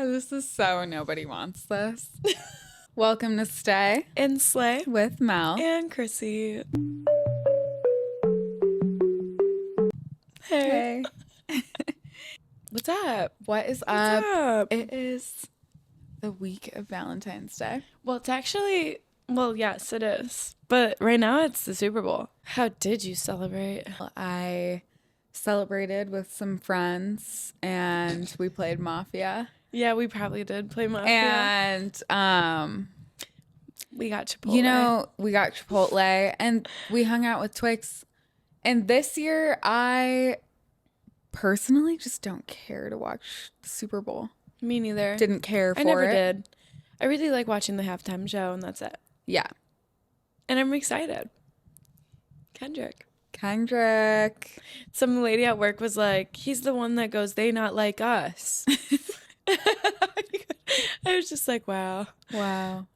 This is so nobody wants this. Welcome to Stay And Slay with Mel. and Chrissy. Hey. What's up? What is What's up? It is the week of Valentine's Day. Well, it's actually, yes, it is. But right now it's the Super Bowl. How did you celebrate? I celebrated with some friends and we played Mafia. Yeah, we probably did play Mafia. And we got Chipotle. You know, we got Chipotle and we hung out with Twix. And this year I personally just don't care to watch the Super Bowl. Me neither. Didn't care for it. I never did. I really like watching the halftime show and that's it. Yeah. And I'm excited. Kendrick. Some lady at work was like, he's the one that goes, they not like us. I was just like, wow.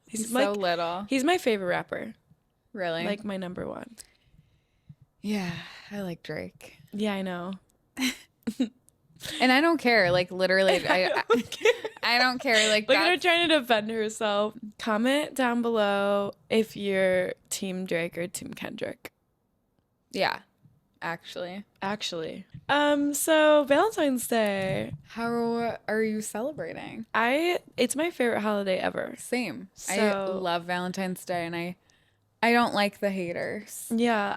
He's so little. He's my favorite rapper. Really? Like my number one. Yeah, I like Drake. Yeah, I know. And I don't care. Like literally, I don't care. Like look at her trying to defend herself. Comment down below if you're Team Drake or Team Kendrick. Yeah, actually. So Valentine's Day. How are you celebrating? It's my favorite holiday ever. Same. I love Valentine's Day and I don't like the haters. Yeah.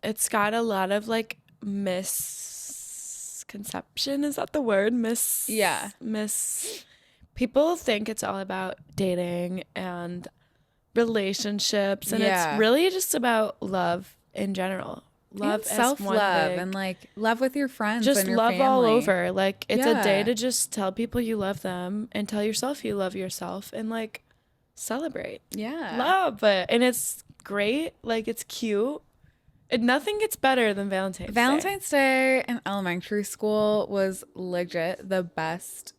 It's got a lot of like misconception. Is that the word? People think it's all about dating and relationships and it's really just about love in general. Love and self-love and like love with your friends just and your love family. all over. Like it's a day to just tell people you love them and tell yourself you love yourself and like celebrate. Love it. And it's great. Like it's cute. And nothing gets better than Valentine's Day in elementary school was legit the best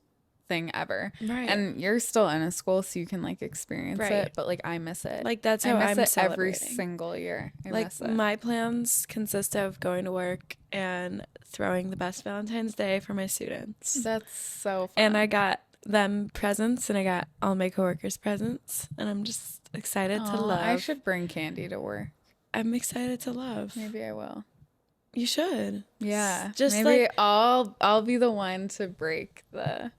thing ever. Right. And you're still in a school so you can like experience it, but like I miss it. Like that's how I'm celebrating. Every single year. I miss it. My plans consist of going to work and throwing the best Valentine's Day for my students. That's so fun. And I got them presents and I got all my coworkers presents and I'm just excited to love. I should bring candy to work. I'm excited to love. Maybe I will. You should. Yeah. Just maybe like, I'll be the one to break the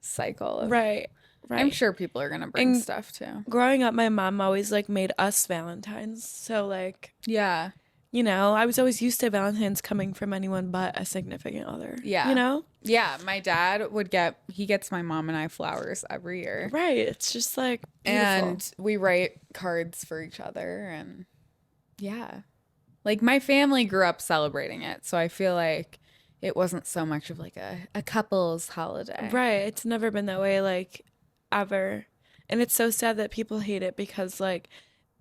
cycle of, right. I'm sure people are gonna bring stuff too. Growing up, my mom always like made us Valentines, so like I was always used to Valentine's coming from anyone but a significant other. My dad he gets my mom and I flowers every year. Right. It's just like beautiful. And we write cards for each other and like my family grew up celebrating it, so I feel like it wasn't so much of like a couple's holiday. Right. It's never been that way, like, ever. And it's so sad that people hate it because, like,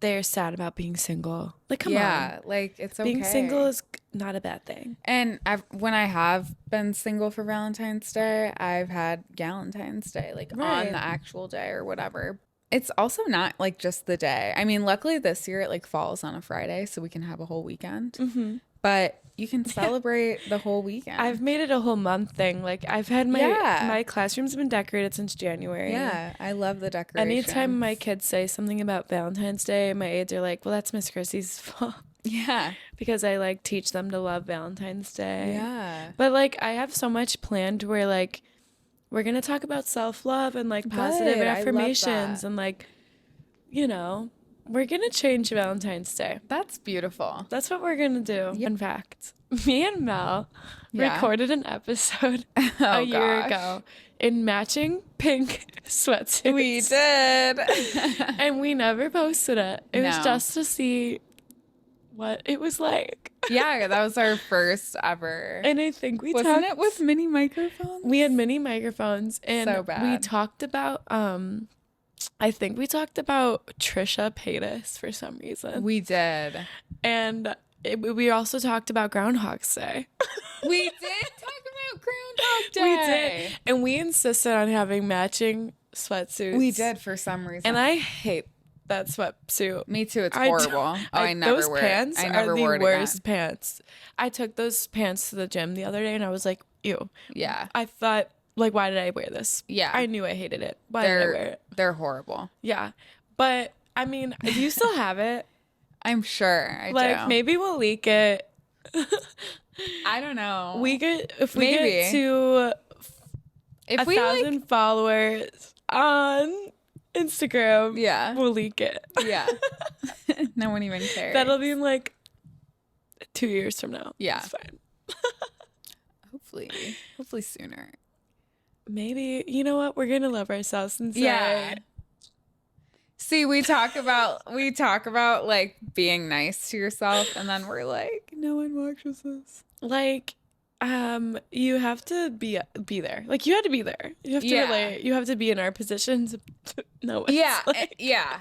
they're sad about being single. Like, come on. Yeah, like, it's okay. Being single is not a bad thing. And when I have been single for Valentine's Day, I've had Galentine's Day, like, on the actual day or whatever. It's also not, like, just the day. I mean, luckily this year it, like, falls on a Friday, so we can have a whole weekend. Mm-hmm. But you can celebrate the whole weekend. I've made it a whole month thing. Like I've had my classroom's been decorated since January. Yeah, I love the decorations. Anytime my kids say something about Valentine's Day, my aides are like, well, that's Miss Chrissy's fault. Yeah. Because I like teach them to love Valentine's Day. Yeah. But like I have so much planned where like we're going to talk about self-love and like positive affirmations and like, we're going to change Valentine's Day. That's beautiful. That's what we're going to do. In fact, me and Mel recorded an episode a year ago in matching pink sweatsuits. We did. And we never posted it. It was just to see what it was like. Yeah, that was our first ever. And I think Wasn't it with mini microphones? We had mini microphones. And so bad. We talked about... I think we talked about Trisha Paytas for some reason. We did. And we also talked about Groundhog's Day. We did talk about Groundhog Day. We did. And we insisted on having matching sweatsuits. We did for some reason. And I hate that sweatsuit. Me too. It's horrible. I never those wear pants it. I never are wore the it worst again. pants. I took those pants to the gym the other day and I was like, ew. Yeah. I thought like, why did I wear this? Yeah. I knew I hated it. Why did I wear it? They're horrible. Yeah. But, I mean, do you still have it? I'm sure I like, do. maybe we'll leak it. I don't know. If we get to 1,000 followers on Instagram, yeah, we'll leak it. Yeah. No one even cares. That'll be in like 2 years from now. Yeah. It's fine. Hopefully sooner. Maybe, you know what? We're going to love ourselves and say. Yeah. See, we talk about like being nice to yourself, and then we're like, no one watches us. Like, you have to be there. Like, you had to be there. You have to relate. You have to be in our position to know what it's like. Yeah.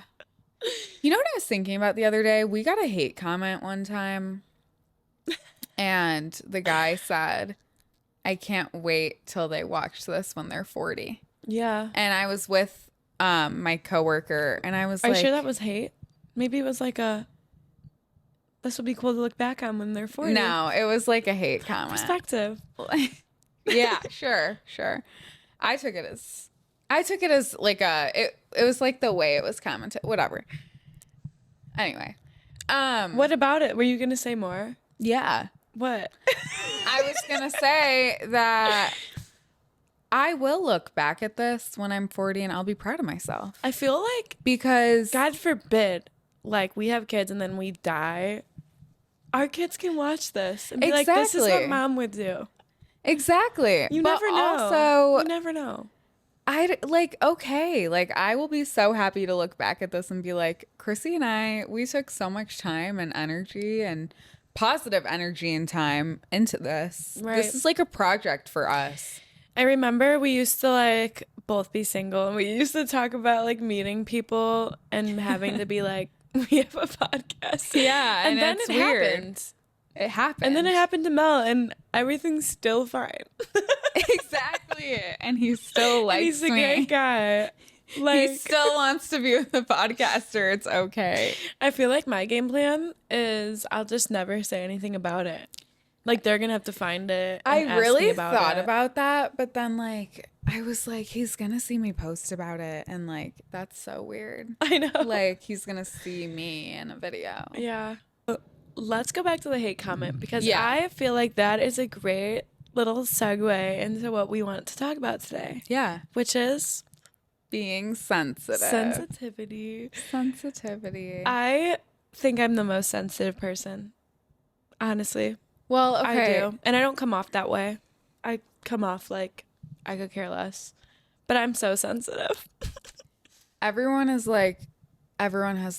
You know what I was thinking about the other day? We got a hate comment one time, and the guy said, I can't wait till they watch this when they're 40. Yeah. And I was with my coworker, and I was Are like, you sure that was hate? Maybe it was like this would be cool to look back on when they're 40. No, it was like a hate comment. Perspective. Yeah, sure. I took it as like it was like the way it was commented, whatever. Anyway. What about it? Were you going to say more? Yeah. What? I was going to say that I will look back at this when I'm 40 and I'll be proud of myself. I feel like, because God forbid, like, we have kids and then we die, our kids can watch this and be like, this is what mom would do. Exactly. You never know. Also, you never know. I will be so happy to look back at this and be like, Chrissy and we took so much time and energy and positive energy and time into this. Right. This is like a project for us. I remember we used to like both be single, and we used to talk about like meeting people and having to be like, we have a podcast. Yeah. And then it's it weird. happened. It happened. And then it happened to Mel, and everything's still fine. Exactly. And he still likes me. He's a great guy. Like, he still wants to be with the podcaster. It's okay. I feel like my game plan is I'll just never say anything about it. Like, they're gonna have to find it. I really thought about that, but then like I was like, he's gonna see me post about it, and like that's so weird. I know. Like, he's gonna see me in a video. Yeah. Let's go back to the hate comment, because I feel like that is a great little segue into what we want to talk about today. Yeah. Which is being sensitive. Sensitivity. I think I'm the most sensitive person. Honestly. Well, okay. I do. And I don't come off that way. I come off like I could care less. But I'm so sensitive. Everyone has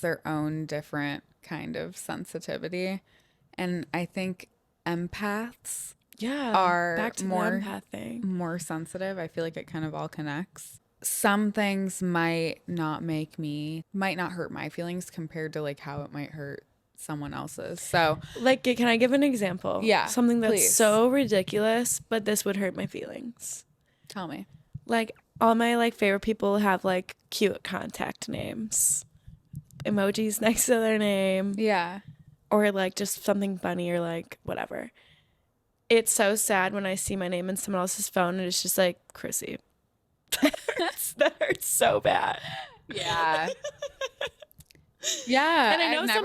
their own different kind of sensitivity. And I think empaths are back to more, the empath thing. More sensitive. I feel like it kind of all connects. Some things might not hurt my feelings compared to like how it might hurt someone else's. So like, can I give an example? Yeah. Something that's so ridiculous, but this would hurt my feelings. Tell me. Like, all my like favorite people have like cute contact names. Emojis next to their name. Yeah. Or like just something funny or like whatever. It's so sad when I see my name in someone else's phone and it's just like Chrissy. That hurts so bad. Yeah. Yeah. And I know some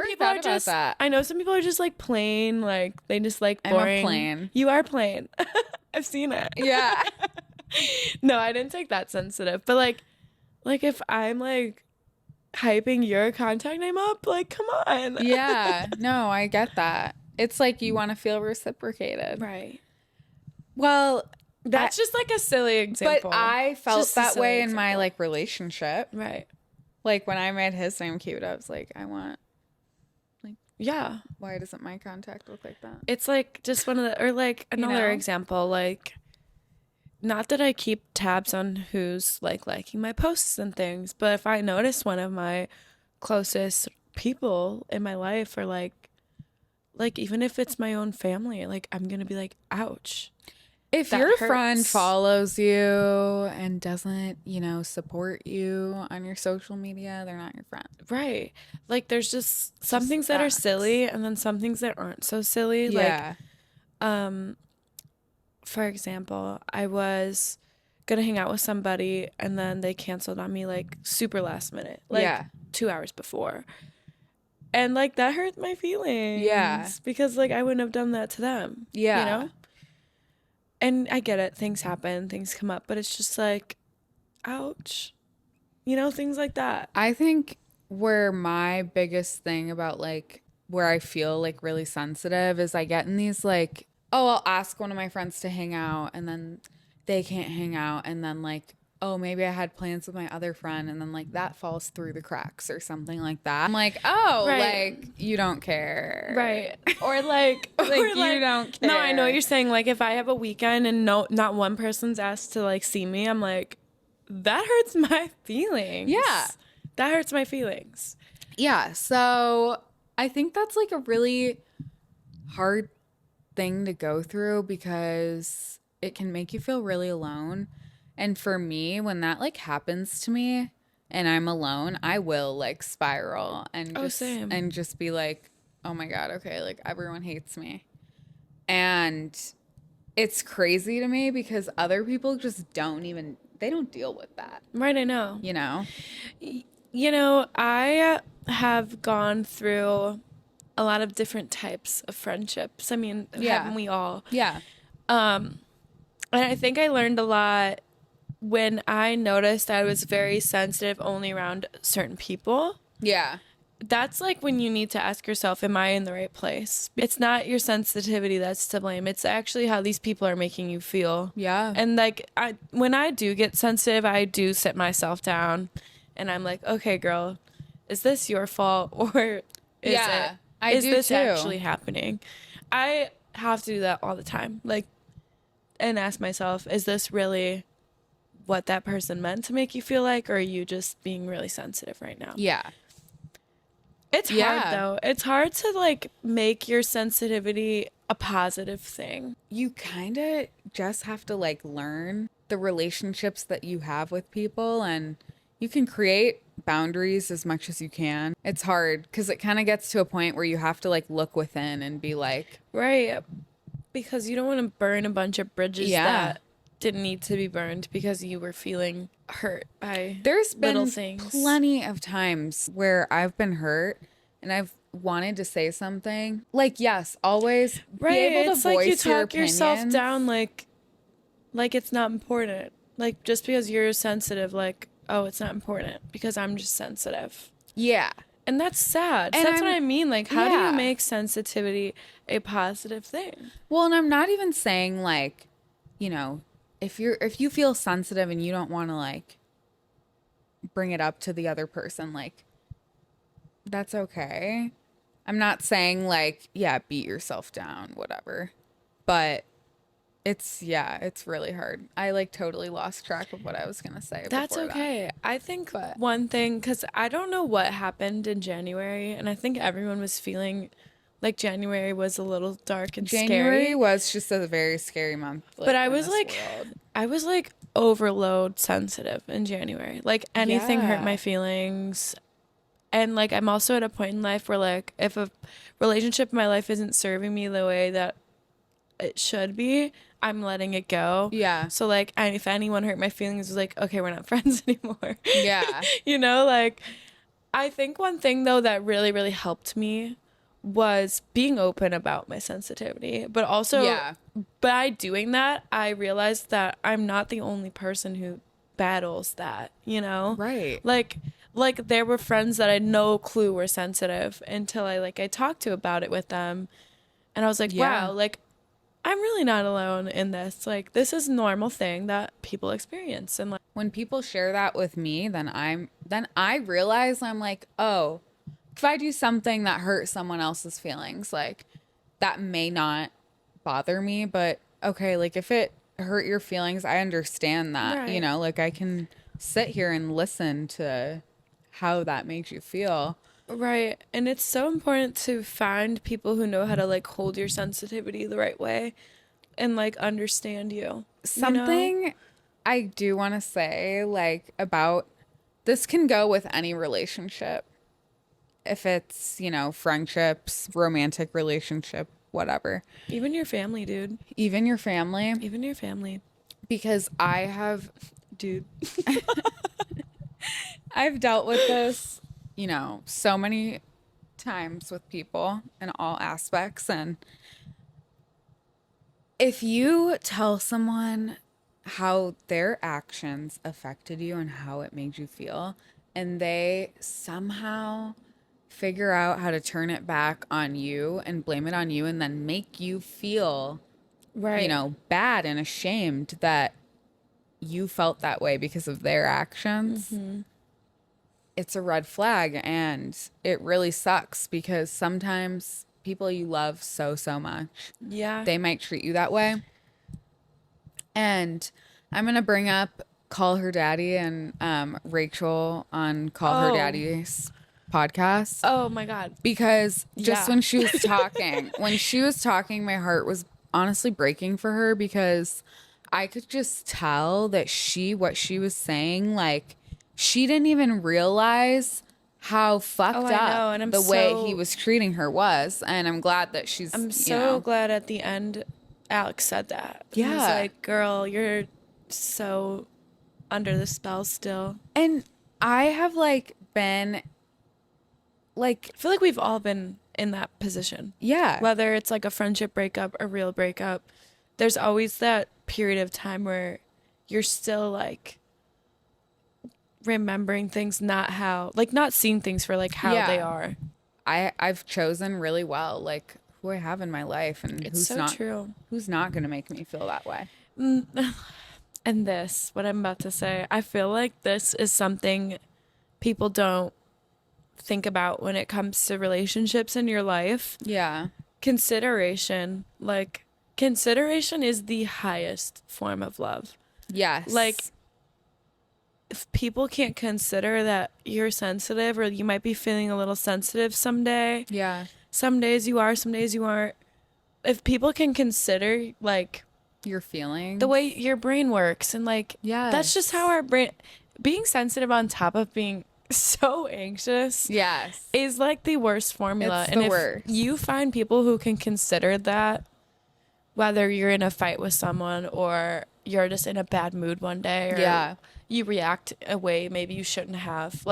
people are just like plain, like they just like boring. I'm a plain. You are plain. I've seen it. Yeah. No, I didn't take that sensitive. But like if I'm like hyping your contact name up, like, come on. Yeah. No, I get that. It's like you want to feel reciprocated. Right. Well, that's just like a silly example. But I felt that way in my like relationship. Right. Like when I made his name cute, I was like, I want, like, yeah. Why doesn't my contact look like that? It's like just one of the, or like another example, like, not that I keep tabs on who's like liking my posts and things, but if I notice one of my closest people in my life, or like even if it's my own family, like I'm gonna be like, ouch. If your friend follows you and doesn't, support you on your social media, they're not your friend. Right. Like there's just some things that are silly and then some things that aren't so silly. Yeah. Like, for example, I was gonna hang out with somebody and then they canceled on me like super last minute, like 2 hours before. And like that hurt my feelings. Yeah. Because like I wouldn't have done that to them. Yeah. You know? And I get it, things happen, things come up, but it's just like, ouch. You know, things like that. I think where my biggest thing about like where I feel like really sensitive is I get in these like, oh, I'll ask one of my friends to hang out and then they can't hang out. And then like, oh, maybe I had plans with my other friend and then like that falls through the cracks or something like that. I'm like, oh, like you don't care. Right. Or like, like you don't care. No, I know what you're saying. Like if I have a weekend and not one person's asked to like see me, I'm like, that hurts my feelings. Yeah. That hurts my feelings. Yeah. So I think that's like a really hard thing to go through because it can make you feel really alone. And for me, when that like happens to me and I'm alone, I will like spiral and just be like, oh my God, okay, like everyone hates me. And it's crazy to me because other people just they don't deal with that. Right, I know. You know? You know, I have gone through a lot of different types of friendships. I mean, haven't we all? Yeah. And I think I learned a lot when I noticed I was very sensitive only around certain people. Yeah. That's like when you need to ask yourself, am I in the right place? It's not your sensitivity that's to blame. It's actually how these people are making you feel. Yeah. And like when I do get sensitive, I do sit myself down and I'm like, okay, girl, is this your fault or is this actually happening? I have to do that all the time. Like, and ask myself, is this really what that person meant to make you feel like, or are you just being really sensitive right now? Yeah. It's hard though. It's hard to like make your sensitivity a positive thing. You kind of just have to like learn the relationships that you have with people, and you can create boundaries as much as you can. It's hard because it kind of gets to a point where you have to like look within and be like, right, because you don't want to burn a bunch of bridges that didn't need to be burned because you were feeling hurt by little things. There's been plenty of times where I've been hurt and I've wanted to say something. Like, yes, always be able to voice like you your talk yourself down like it's not important. Like just because you're sensitive, like, oh, it's not important because I'm just sensitive. Yeah. And that's sad. And that's what I mean. Like, how do you make sensitivity a positive thing? Well, and I'm not even saying like, you know, if you feel sensitive and you don't want to like bring it up to the other person, like that's okay. I'm not saying like, yeah, beat yourself down, whatever. But it's really hard. I like totally lost track of what I was going to say. That's okay. I think one thing, because I don't know what happened in January, and I think everyone was feeling like January was a little dark and scary. January was just a very scary month. Like, but I was like overload sensitive in January. Like anything hurt my feelings. And like I'm also at a point in life where like if a relationship in my life isn't serving me the way that it should be, I'm letting it go. Yeah. So like if anyone hurt my feelings, it's like, okay, we're not friends anymore. Yeah. You know, like I think one thing though that really, really helped me was being open about my sensitivity, but also by doing that, I realized that I'm not the only person who battles that, you know? Right. Like there were friends that I had no clue were sensitive until I talked to about it with them. And I was like, wow, like I'm really not alone in this. Like this is a normal thing that people experience. And like when people share that with me, then I realize I'm like, oh, if I do something that hurts someone else's feelings, like that may not bother me, but okay, like if it hurt your feelings, I understand that, you know, like I can sit here and listen to how that makes you feel. Right. And it's so important to find people who know how to like hold your sensitivity the right way and like understand you. Something you know? I do want to say like about this can go with any relationship. If it's, you know, friendships, romantic relationship, whatever. Even your family, dude. Even your family. Even your family. because I have, dude, I've dealt with this, you know, so many times with people in all aspects. And if you tell someone how their actions affected you and how it made you feel, and they somehow figure out how to turn it back on you and blame it on you and then make you feel, you know, bad and ashamed that you felt that way because of their actions, it's a red flag. And it really sucks because sometimes people you love so, so much, they might treat you that way. And I'm going to bring up Call Her Daddy and Rachel on Call Her Daddy's podcast. Oh my God. Because just when she was talking, my heart was honestly breaking for her because I could just tell that what she was saying, like, she didn't even realize how fucked up the way he was treating her was. And I'm glad that I'm so glad at the end Alex said that. Yeah. He's like, girl, you're so under the spell still. And I have been I feel like we've all been in that position. Yeah. Whether it's like a friendship breakup, a real breakup, there's always that period of time where you're still remembering things not seeing things for how they are. I've chosen really well who I have in my life and who's not going to make me feel that way. And what I'm about to say, I feel like this is something people don't think about when it comes to relationships in your life. Yeah. Consideration. Consideration is the highest form of love. Yes. If people can't consider that you're sensitive or you might be feeling a little sensitive someday. Yeah. Some days you are, some days you aren't. If people can consider your feelings, the way your brain works, and that's just how our brain, being sensitive on top of being so anxious, is the worst formula. It's the worst. If you find people who can consider that, whether you're in a fight with someone or you're just in a bad mood one day, or you react a way maybe you shouldn't have,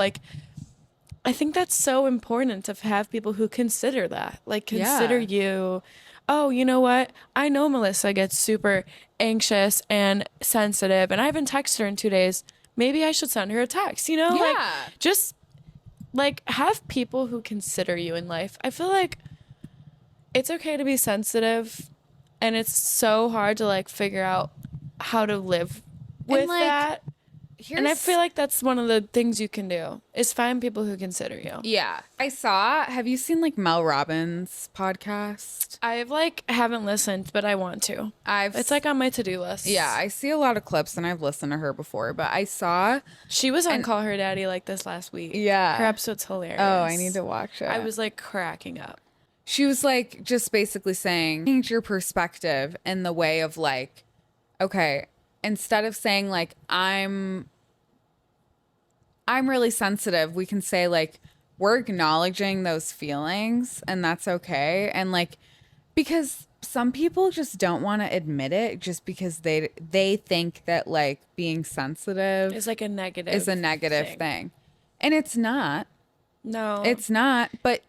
I think that's so important to have people who consider that. Consider you. Oh, you know what? I know Melissa gets super anxious and sensitive, and I haven't texted her in 2 days. Maybe I should send her a text, just have people who consider you in life. I feel like it's okay to be sensitive, and it's so hard to figure out how to live with that. And I feel like that's one of the things you can do is find people who consider you. Yeah. Have you seen Mel Robbins' podcast? I've haven't listened, but I want to. It's on my to-do list. Yeah, I see a lot of clips and I've listened to her before, but she was on Call Her Daddy this last week. Yeah. Her episode's hilarious. Oh, I need to watch it. I was cracking up. She was just basically saying, change your perspective in the way of okay, instead of saying I'm really sensitive, we can say we're acknowledging those feelings and that's okay. And because some people just don't want to admit it just because they think that being sensitive is a negative thing. And it's not. No. It's not, but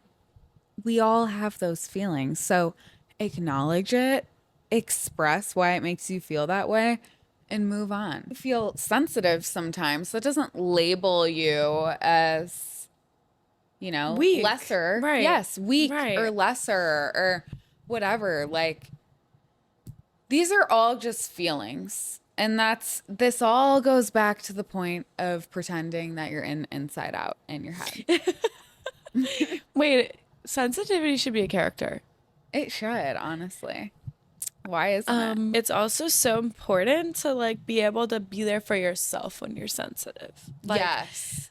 we all have those feelings. So acknowledge it, express why it makes you feel that way, and move on. You feel sensitive sometimes. That doesn't label you as, weak. Lesser. Right. Yes, weak right. or lesser or whatever. These are all just feelings. And this all goes back to the point of pretending that you're inside out in your head. Wait, sensitivity should be a character. It should, honestly. Why isn't it? It's also so important to be able to be there for yourself when you're sensitive. Yes.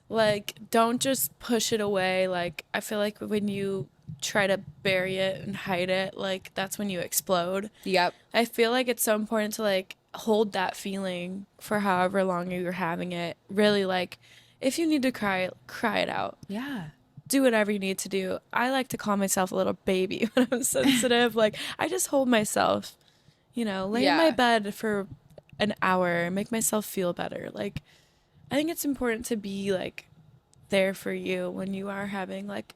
Don't just push it away. I feel like when you try to bury it and hide it, that's when you explode. Yep. I feel like it's so important to hold that feeling for however long you're having it. Really, if you need to cry it out. Yeah. Do whatever you need to do. I like to call myself a little baby when I'm sensitive. I just hold myself, lay in my bed for an hour, make myself feel better. Like, I think it's important to be like there for you when you are having like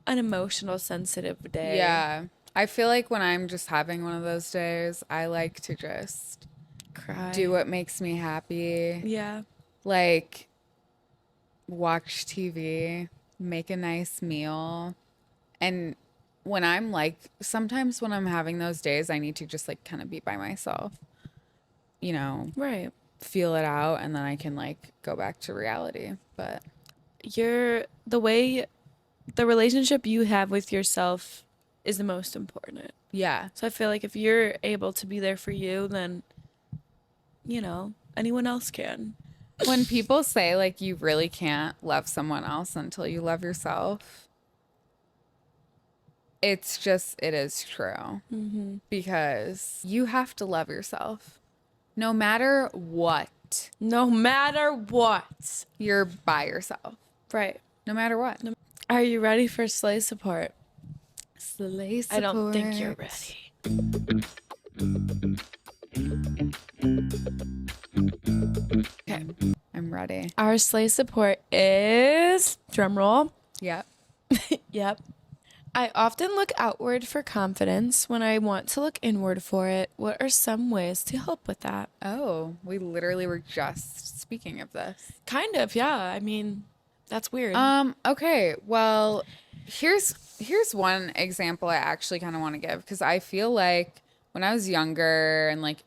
an emotional, sensitive day. Yeah. I feel like when I'm just having one of those days, I like to just cry, do what makes me happy. Yeah. Like, watch TV, make a nice meal. And when I'm like, sometimes when I'm having those days, I need to just like kind of be by myself, you know, Right. feel it out, and then I can like go back to reality. But the relationship you have with yourself is the most important. yeah. So I feel like if you're able to be there for you, then, you know, anyone else can. When people say like you really can't love someone else until you love yourself, it's just, it is true. Because you have to love yourself no matter what. No matter what. You're by yourself. Right. No matter what. Are you ready for Slay Support? Slay Support. I don't think you're ready. Okay. I'm ready. Our Slay Support is, drum roll. Yep. Yep. I often look outward for confidence when I want to look inward for it. What are some ways to help with that? Oh, we literally were just speaking of this. Kind of, yeah. I mean, that's weird. Okay. Well, here's one example I actually kind of want to give, because I feel like when I was younger and like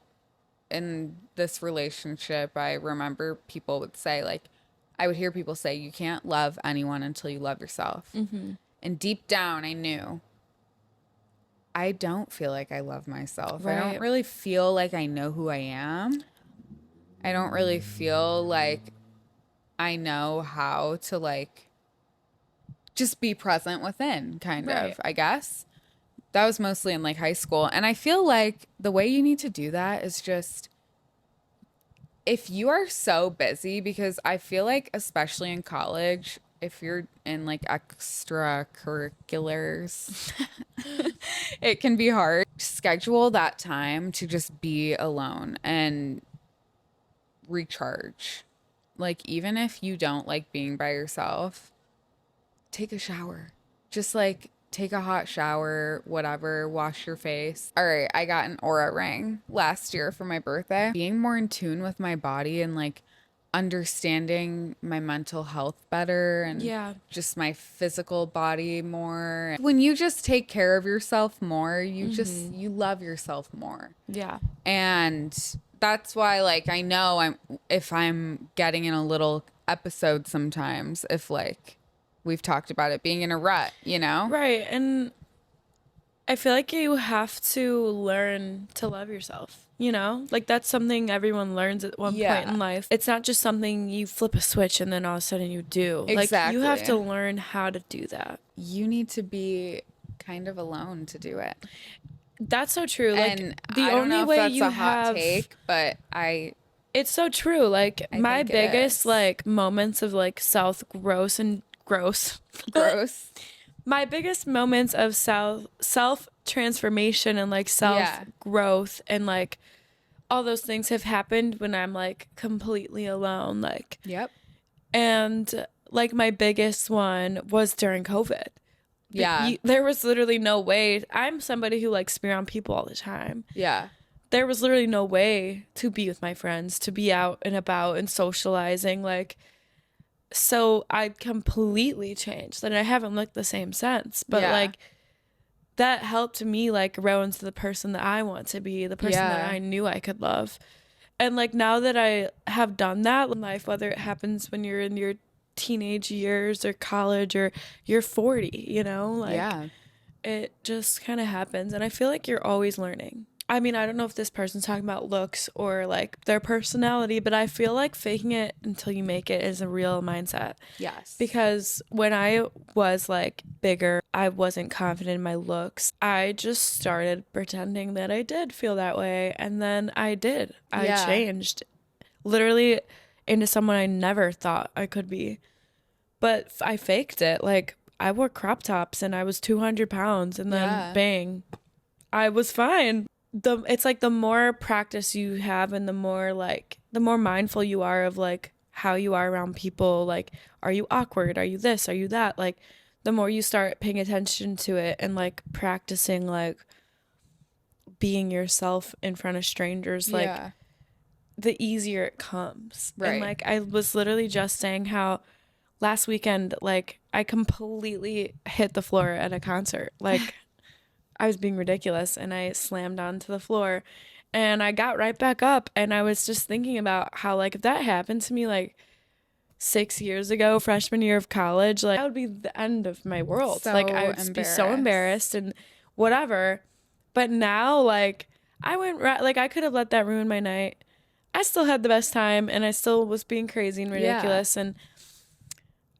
in this relationship, I remember people would say, like, I would hear people say, you can't love anyone until you love yourself. Mm-hmm. And deep down, I knew I don't feel like I love myself. Right. I don't really feel like I know who I am. I don't really feel like I know how to like just be present within, kind of, I guess. That was mostly in like high school. And I feel like the way you need to do that is just, if you are so busy, because I feel like especially in college, if you're in like extracurriculars, it can be hard. Schedule that time to just be alone and recharge. Like, even if you don't like being by yourself, take a shower. Just like take a hot shower, whatever, wash your face. All right, I got an Aura ring last year for my birthday. Being more in tune with my body and like understanding my mental health better and just my physical body more. When you just take care of yourself more, you just, you love yourself more. Yeah. And that's why, like, I know if I'm getting in a little episode sometimes, if like we've talked about it being in a rut, you know? Right. And I feel like you have to learn to love yourself, you know? Like, that's something everyone learns at one point in life. It's not just something you flip a switch and then all of a sudden you do. Exactly. Like, you have to learn how to do that. You need to be kind of alone to do it. That's so true. Like, and the I only don't know way if that's you a hot have take, but it's so true. Like, my biggest like moments of like gross. My biggest moments of self transformation and like self growth and like all those things have happened when I'm like completely alone. Like, and like my biggest one was during COVID. Yeah. There was literally no way. I'm somebody who likes to be around people all the time. Yeah. There was literally no way to be with my friends, to be out and about and socializing. Like, so I completely changed and I haven't looked the same since. But like, that helped me like grow into the person that I want to be, the person that I knew I could love. And like, now that I have done that in life, whether it happens when you're in your teenage years or college or you're 40, you know, like it just kind of happens. And I feel like you're always learning. I mean, I don't know if this person's talking about looks or like their personality, but I feel like faking it until you make it is a real mindset. Yes. Because when I was like bigger, I wasn't confident in my looks. I just started pretending that I did feel that way. And then I did. I changed literally into someone I never thought I could be. But I faked it. Like, I wore crop tops and I was 200 pounds and then bang, I was fine. it's like the more practice you have and the more mindful you are of like how you are around people, like are you awkward, are you this, are you that, like the more you start paying attention to it and like practicing like being yourself in front of strangers, like the easier it comes. Right. And like I was literally just saying how last weekend, like I completely hit the floor at a concert. Like I was being ridiculous and I slammed onto the floor and I got right back up, and I was just thinking about how like if that happened to me like 6 years ago, freshman year of college, like that would be the end of my world. So like I would be so embarrassed and whatever. But now like I went like I could have let that ruin my night. I still had the best time and I still was being crazy and ridiculous. And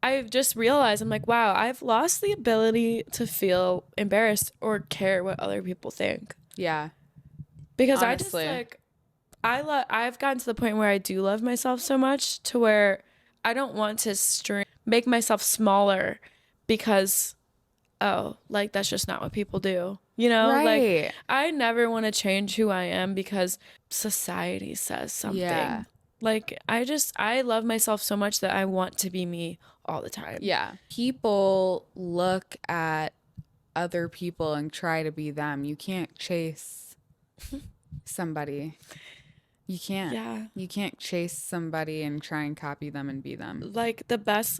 I've just realized, I'm like, wow, I've lost the ability to feel embarrassed or care what other people think. Yeah. Because honestly. I just like, I've gotten to the point where I do love myself so much to where I don't want to make myself smaller because, oh, like that's just not what people do. You know, right. Like I never want to change who I am because society says something. Yeah. Like I love myself so much that I want to be me all the time. Yeah. People look at other people and try to be them. You can't chase somebody. You can't. Yeah. You can't chase somebody and try and copy them and be them. Like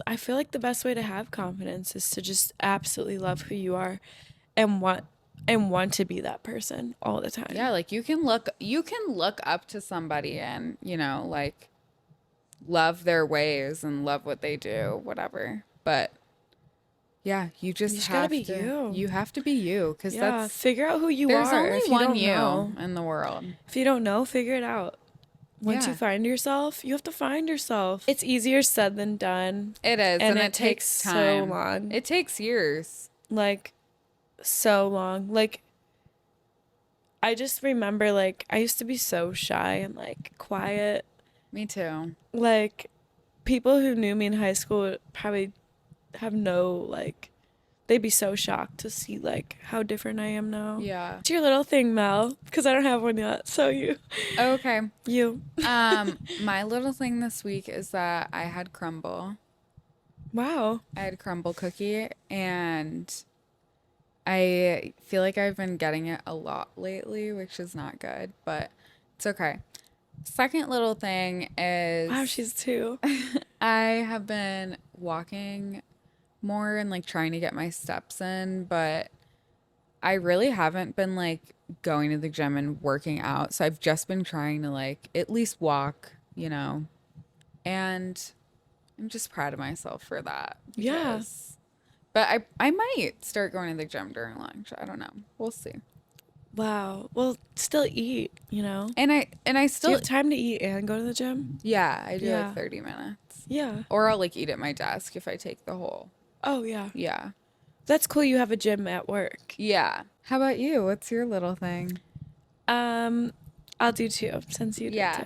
I feel like the best way to have confidence is to just absolutely love who you are and want to be that person all the time. Yeah, like you can look up to somebody and, you know, like love their ways and love what they do, whatever. But yeah, you just have to be you. You have to be you because figure out who you are. There's only one you in the world. If you don't know, figure it out. Once you find yourself, you have to find yourself. It's easier said than done. It is, and it takes time. So long. It takes years. Like so long. Like I just remember like I used to be so shy and like quiet. Me too. Like people who knew me in high school would probably have no like they'd be so shocked to see like how different I am now. Yeah. What's your little thing, Mel? Because I don't have one yet. So you. Okay. You. My little thing this week is that I had crumble. Wow. I had crumble cookie and I feel like I've been getting it a lot lately, which is not good, but it's okay. Second little thing is... Wow, she's 2. I have been walking more and like trying to get my steps in, but I really haven't been like going to the gym and working out. So I've just been trying to like at least walk, you know, and I'm just proud of myself for that. Yeah. But I might start going to the gym during lunch. I don't know. We'll see. Wow. Well, still eat, you know? And I still... Do you have time to eat and go to the gym? Yeah, I do like 30 minutes. Yeah. Or I'll like eat at my desk if I take the whole... Oh, yeah. Yeah. That's cool you have a gym at work. Yeah. How about you? What's your little thing? I'll do 2 since you did 2.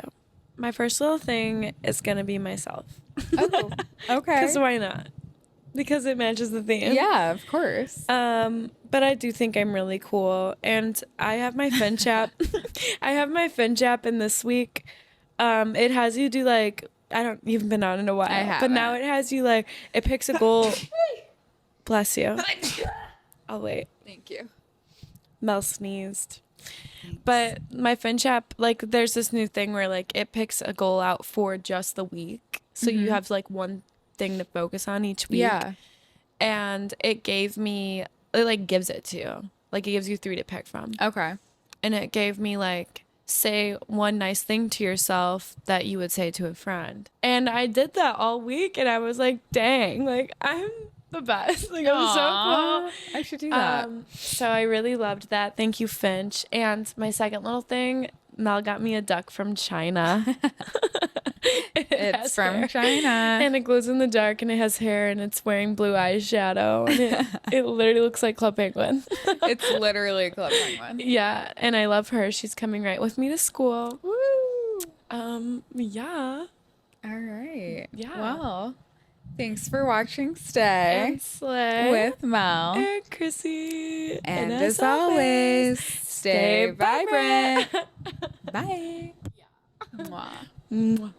My first little thing is going to be myself. Oh, okay. Because why not? Because it matches the theme. Yeah, of course. But I do think I'm really cool. And I have my FinChap. I have my FinChap in this week. It has you do like... you've been on in a while. I have. But now it has you like, it picks a goal. Bless you. I'll wait. Thank you. Mel sneezed. Thanks. But my FinChap, like there's this new thing where like it picks a goal out for just the week. So you have like one thing to focus on each week. Yeah. And it like gives it to you. Like it gives you 3 to pick from. Okay. And it gave me like, say one nice thing to yourself that you would say to a friend. And I did that all week and I was like, dang, like I'm the best. Like I'm so cool. I should do that. So I really loved that. Thank you, Finch. And my second little thing, Mel got me a duck from China. It's from China. And it glows in the dark and it has hair and it's wearing blue eyeshadow. And it literally looks like Club Penguin. It's literally Club Penguin. Yeah. And I love her. She's coming right with me to school. Woo! Yeah. All right. Yeah. Well, thanks for watching Stay and Slay with Mel and Chrissy. And as always, stay vibrant. Bye. Yeah. Mwah. Mwah.